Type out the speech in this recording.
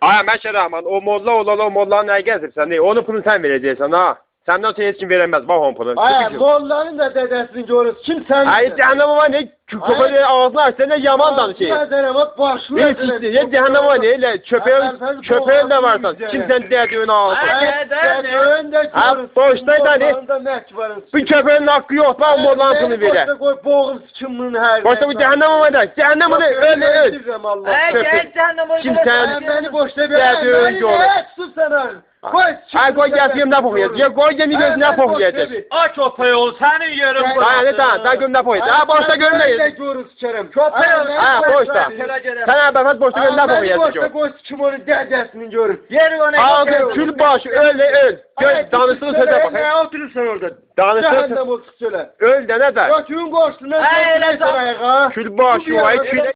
Ay Məşəd Rəhman, o molla olalı o mollanı nə gəzirsən? Onun pulunu sən verəcəksən ha. Səndən ötə heç kim verəməz, bax onun pulunu. Ay, mollanın da dədəsini görürüz. Kim sən? Ay, cəhənnəm var, ne köpəyə ağzını açsa ne yaman danışır. Cəhənnəm başını edirəm. Ne cəhənnəm var, ne elə köpəyin də varsan. Kim sən dədiyin ağzını? Dədəyin də görürüz. Boşdaydı hani. Bu köpəyin haqqı yox, bax o mollanın pulunu verə. Boşda qoy boğum sıçımın hər. Boşda bu cəhənnəm var da, cəhənnəm var, öl. Kim sən? Beni boşda ver. Dədiyin görür. Sus sana. Ay qoy gəlsiyim nə poxuyacaq. Ya qoy gəmi gözünə nə poxuyacaq. Aç o payol, sənin yerin bu. Ay ne tamam, sen gümle poxuyacaq. Ha boşda görməyir. Ne görürüz Kerem? Ha boşda. Sən əbəfət boşda gölünə Beni poxuyacaq. boşda qoy sıçım onun dədəsini görür. Yeri ona Ağzın kül başı, öl. Göz danışsın sözə bax. Ne oturursan orada? Danışsın. Cəhənnəm olsun söyle. Öl də nə də? Götürün qoşduğundan Ay, elə ayağa. Kül başı, ay kül.